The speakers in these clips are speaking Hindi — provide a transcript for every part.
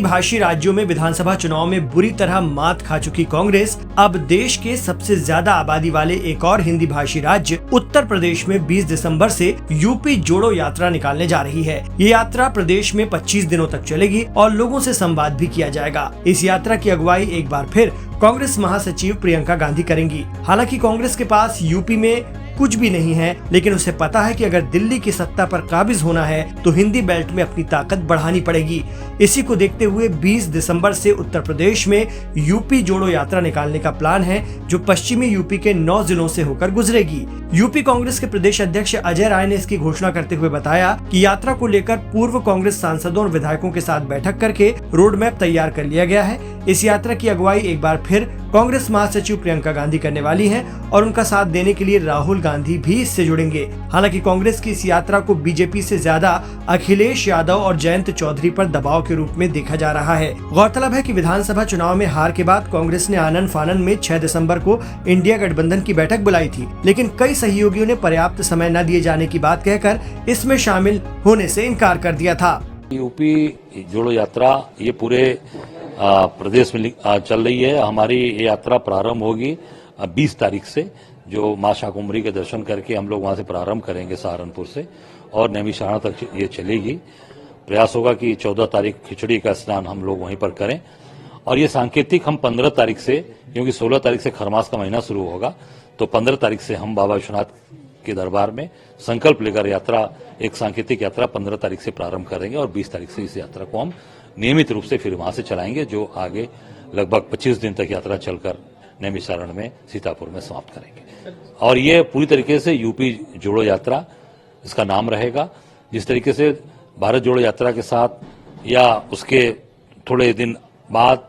भाषी राज्यों में विधानसभा चुनाव में बुरी तरह मात खा चुकी कांग्रेस अब देश के सबसे ज्यादा आबादी वाले एक और हिंदी भाषी राज्य उत्तर प्रदेश में 20 दिसंबर से यूपी जोड़ो यात्रा निकालने जा रही है। ये यात्रा प्रदेश में 25 दिनों तक चलेगी और लोगों से संवाद भी किया जाएगा। इस यात्रा की अगुवाई एक बार फिर कांग्रेस महासचिव प्रियंका गांधी करेंगी। हालांकि कांग्रेस के पास यूपी में कुछ भी नहीं है, लेकिन उसे पता है कि अगर दिल्ली की सत्ता पर काबिज होना है तो हिंदी बेल्ट में अपनी ताकत बढ़ानी पड़ेगी। इसी को देखते हुए 20 दिसंबर से उत्तर प्रदेश में यूपी जोड़ो यात्रा निकालने का प्लान है, जो पश्चिमी यूपी के 9 जिलों से होकर गुजरेगी। यूपी कांग्रेस के प्रदेश अध्यक्ष अजय राय ने इसकी घोषणा करते हुए बताया कि यात्रा को लेकर पूर्व कांग्रेस सांसदों और विधायकों के साथ बैठक करके रोड मैप तैयार कर लिया गया है। इस यात्रा की अगुवाई एक बार फिर कांग्रेस महासचिव प्रियंका गांधी करने वाली हैं और उनका साथ देने के लिए राहुल गांधी भी इससे जुड़ेंगे। हालांकि कांग्रेस की इस यात्रा को बीजेपी से ज्यादा अखिलेश यादव और जयंत चौधरी पर दबाव के रूप में देखा जा रहा है। गौरतलब है कि विधानसभा चुनाव में हार के बाद कांग्रेस ने आनन फानन में 6 दिसंबर को इंडिया गठबंधन की बैठक बुलाई थी, लेकिन कई सहयोगियों ने पर्याप्त समय न दिए जाने की बात कहकर इसमें शामिल होने से इनकार कर दिया था। यूपी जोड़ो यात्रा ये पूरे प्रदेश में चल रही है। हमारी ये यात्रा प्रारंभ होगी 20 तारीख से, जो मां शाकुंभरी के दर्शन करके हम लोग वहां से प्रारंभ करेंगे सहारनपुर से और नैमिषारण्य तक ये चलेगी। प्रयास होगा कि 14 तारीख खिचड़ी का स्नान हम लोग वहीं पर करें और ये सांकेतिक हम 15 तारीख से, क्योंकि 16 तारीख से खरमास का महीना शुरू होगा, तो 15 तारीख से हम बाबा विश्वनाथ के दरबार में संकल्प लेकर यात्रा, एक सांकेतिक यात्रा 15 तारीख से प्रारंभ करेंगे और 20 तारीख से इस यात्रा को हम नियमित रूप से फिर वहां से चलाएंगे, जो आगे लगभग 25 दिन तक यात्रा चलकर नैमिषारण्य में सीतापुर में समाप्त करेंगे। और ये पूरी तरीके से यूपी जोड़ो यात्रा इसका नाम रहेगा। जिस तरीके से भारत जोड़ो यात्रा के साथ या उसके थोड़े दिन बाद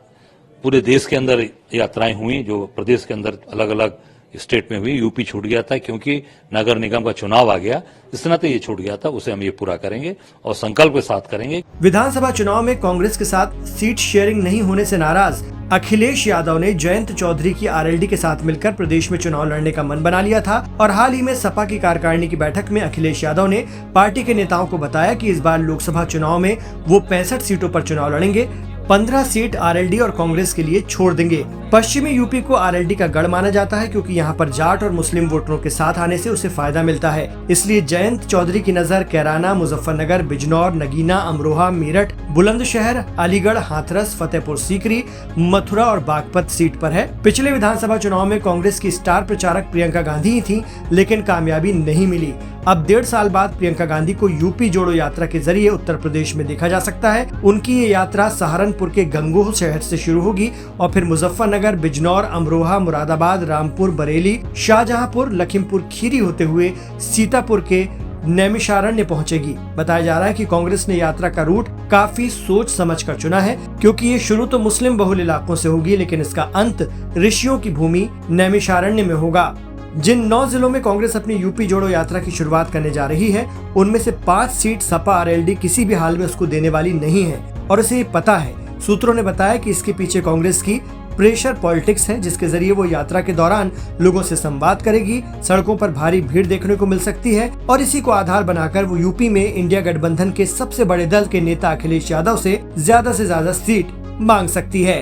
पूरे देश के अंदर यात्राएं हुई, जो प्रदेश के अंदर अलग अलग स्टेट में हुई, यूपी छूट गया था क्योंकि नगर निगम का चुनाव आ गया, इस नाते ये छूट गया था, उसे हम ये पूरा करेंगे और संकल्प के साथ करेंगे। विधानसभा चुनाव में कांग्रेस के साथ सीट शेयरिंग नहीं होने से नाराज अखिलेश यादव ने जयंत चौधरी की आरएलडी के साथ मिलकर प्रदेश में चुनाव लड़ने का मन बना लिया था और हाल ही में सपा की कार्यकारिणी की बैठक में अखिलेश यादव ने पार्टी के नेताओं को बताया कि इस बार लोकसभा चुनाव में वो 65 सीटों पर चुनाव लड़ेंगे, 15 सीट आरएलडी और कांग्रेस के लिए छोड़ देंगे। पश्चिमी यूपी को आरएलडी का गढ़ माना जाता है क्योंकि यहाँ पर जाट और मुस्लिम वोटरों के साथ आने से उसे फायदा मिलता है। इसलिए जयंत चौधरी की नजर कैराना, मुजफ्फरनगर, बिजनौर, नगीना, अमरोहा, मेरठ, बुलंदशहर, अलीगढ़, हाथरस, फतेहपुर सीकरी, मथुरा और बागपत सीट पर है। पिछले विधानसभा चुनाव में कांग्रेस की स्टार प्रचारक प्रियंका गांधी ही थी, लेकिन कामयाबी नहीं मिली। अब 1.5 साल बाद प्रियंका गांधी को यूपी जोड़ो यात्रा के जरिए उत्तर प्रदेश में देखा जा सकता है। उनकी ये यात्रा सहारनपुर के गंगोह शहर से शुरू होगी और फिर मुजफ्फरनगर, बिजनौर, अमरोहा, मुरादाबाद, रामपुर, बरेली, शाहजहांपुर, लखीमपुर खीरी होते हुए सीतापुर के नैमिषारण्य पहुंचेगी। बताया जा रहा है कि कांग्रेस ने यात्रा का रूट काफी सोच समझकर चुना है, क्योंकि ये शुरू तो मुस्लिम बहुल इलाकों से होगी, लेकिन इसका अंत ऋषियों की भूमि नैमिषारण्य में होगा। जिन 9 जिलों में कांग्रेस अपनी यूपी जोड़ो यात्रा की शुरुआत करने जा रही है, उनमें से 5 सीट सपा आरएलडी किसी भी हाल में उसको देने वाली नहीं है और इसे ये पता है। सूत्रों ने बताया कि इसके पीछे कांग्रेस की प्रेशर पॉलिटिक्स है, जिसके जरिए वो यात्रा के दौरान लोगों से संवाद करेगी। सड़कों पर भारी भीड़ देखने को मिल सकती है और इसी को आधार बनाकर वो यूपी में इंडिया गठबंधन के सबसे बड़े दल के नेता अखिलेश यादव से ज्यादा सीट मांग सकती है।